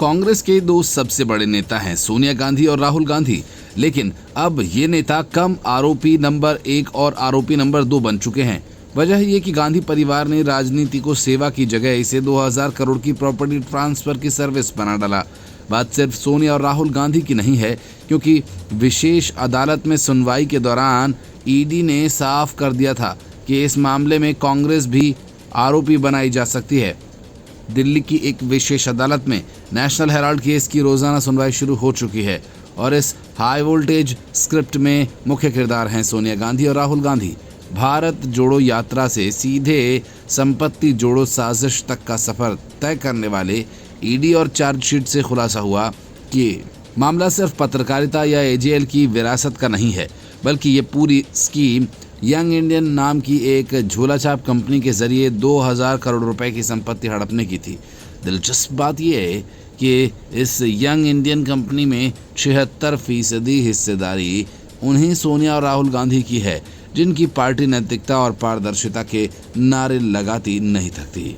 कांग्रेस के दो सबसे बड़े नेता हैं सोनिया गांधी और राहुल गांधी, लेकिन अब ये नेता कम आरोपी नंबर 1 और आरोपी नंबर 2 बन चुके हैं। वजह ये कि गांधी परिवार ने राजनीति को सेवा की जगह इसे 2000 करोड़ की प्रॉपर्टी ट्रांसफर की सर्विस बना डाला। बात सिर्फ सोनिया और राहुल गांधी की नहीं है, क्योंकि विशेष अदालत में सुनवाई के दौरान ईडी ने साफ कर दिया था कि इस मामले में कांग्रेस भी आरोपी बनाई जा सकती है। दिल्ली की एक विशेष अदालत में नेशनल हेराल्ड केस की रोजाना सुनवाई शुरू हो चुकी है और इस हाई वोल्टेज स्क्रिप्ट में मुख्य किरदार हैं सोनिया गांधी और राहुल गांधी। भारत जोड़ो यात्रा से सीधे संपत्ति जोड़ो साजिश तक का सफर तय करने वाले ईडी और चार्जशीट से खुलासा हुआ कि मामला सिर्फ पत्रकारिता या एजेएल की विरासत का नहीं है, बल्कि ये पूरी स्कीम यंग इंडियन नाम की एक झोलाछाप कंपनी के जरिए 2000 करोड़ रुपए की संपत्ति हड़पने की थी। दिलचस्प बात यह है कि इस यंग इंडियन कंपनी में 76% हिस्सेदारी उन्हीं सोनिया और राहुल गांधी की है, जिनकी पार्टी नैतिकता और पारदर्शिता के नारे लगाती नहीं थकती।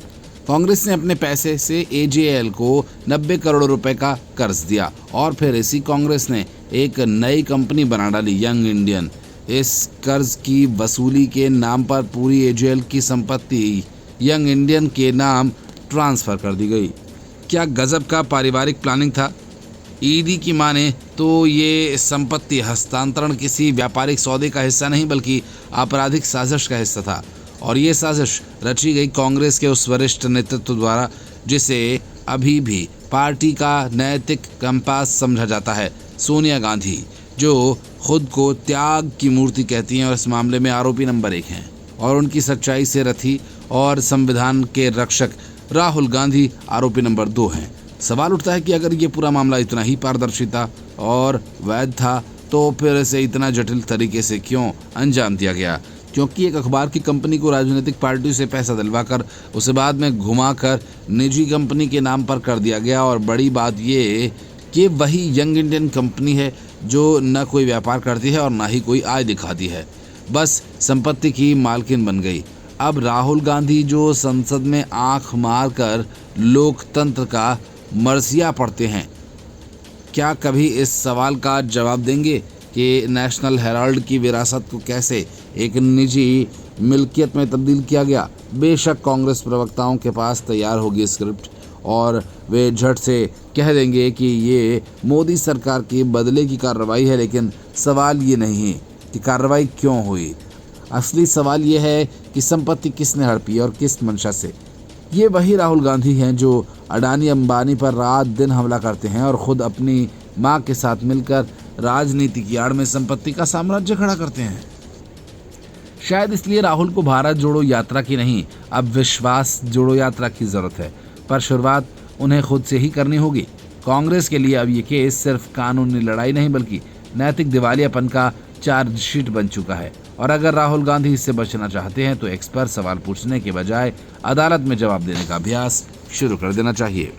कांग्रेस ने अपने पैसे से एजेएल को 90 करोड़ रुपए का कर्ज दिया और फिर इसी कांग्रेस ने एक नई कंपनी बना डाली यंग इंडियन। इस कर्ज की वसूली के नाम पर पूरी एजेएल की संपत्ति यंग इंडियन के नाम ट्रांसफर कर दी गई। क्या गजब का पारिवारिक प्लानिंग था। ईडी की माने तो ये संपत्ति हस्तांतरण किसी व्यापारिक सौदे का हिस्सा नहीं, बल्कि आपराधिक साजिश का हिस्सा था। और ये साजिश रची गई कांग्रेस के उस वरिष्ठ नेतृत्व द्वारा जिसे अभी भी पार्टी का नैतिक कंपास समझा जाता है, सोनिया गांधी, जो खुद को त्याग की मूर्ति कहती हैं और इस मामले में आरोपी नंबर 1 हैं, और उनकी सच्चाई से रथी और संविधान के रक्षक राहुल गांधी आरोपी नंबर 2 हैं। सवाल उठता है कि अगर ये पूरा मामला इतना ही पारदर्शिता और वैध था तो फिर इसे इतना जटिल तरीके से क्यों अंजाम दिया गया? क्योंकि एक अखबार की कंपनी को राजनीतिक पार्टी से पैसा दिलवाकर उसे बाद में घुमाकर निजी कंपनी के नाम पर कर दिया गया। और बड़ी बात ये कि वही यंग इंडियन कंपनी है जो न कोई व्यापार करती है और न ही कोई आय दिखाती है, बस संपत्ति की मालकिन बन गई। अब राहुल गांधी जो संसद में आंख मारकर लोकतंत्र का मरसिया पढ़ते हैं, क्या कभी इस सवाल का जवाब देंगे कि नेशनल हेराल्ड की विरासत को कैसे एक निजी मिल्कियत में तब्दील किया गया? बेशक कांग्रेस प्रवक्ताओं के पास तैयार होगी स्क्रिप्ट और वे झट से कह देंगे कि ये मोदी सरकार की बदले की कार्रवाई है, लेकिन सवाल ये नहीं कि कार्रवाई क्यों हुई। असली सवाल ये है कि संपत्ति किसने हड़पी और किस मंशा से। ये वही राहुल गांधी हैं जो अडानी अंबानी पर रात दिन हमला करते हैं और खुद अपनी मां के साथ मिलकर राजनीति की आड़ में संपत्ति का साम्राज्य खड़ा करते हैं। शायद इसलिए राहुल को भारत जोड़ो यात्रा की नहीं, अब विश्वास जोड़ो यात्रा की जरूरत है, पर शुरुआत उन्हें खुद से ही करनी होगी। कांग्रेस के लिए अब ये केस सिर्फ कानूनी लड़ाई नहीं, बल्कि नैतिक दिवालियापन का चार्जशीट बन चुका है। और अगर राहुल गांधी इससे बचना चाहते हैं तो एक्स पर सवाल पूछने के बजाय अदालत में जवाब देने का अभ्यास शुरू कर देना चाहिए।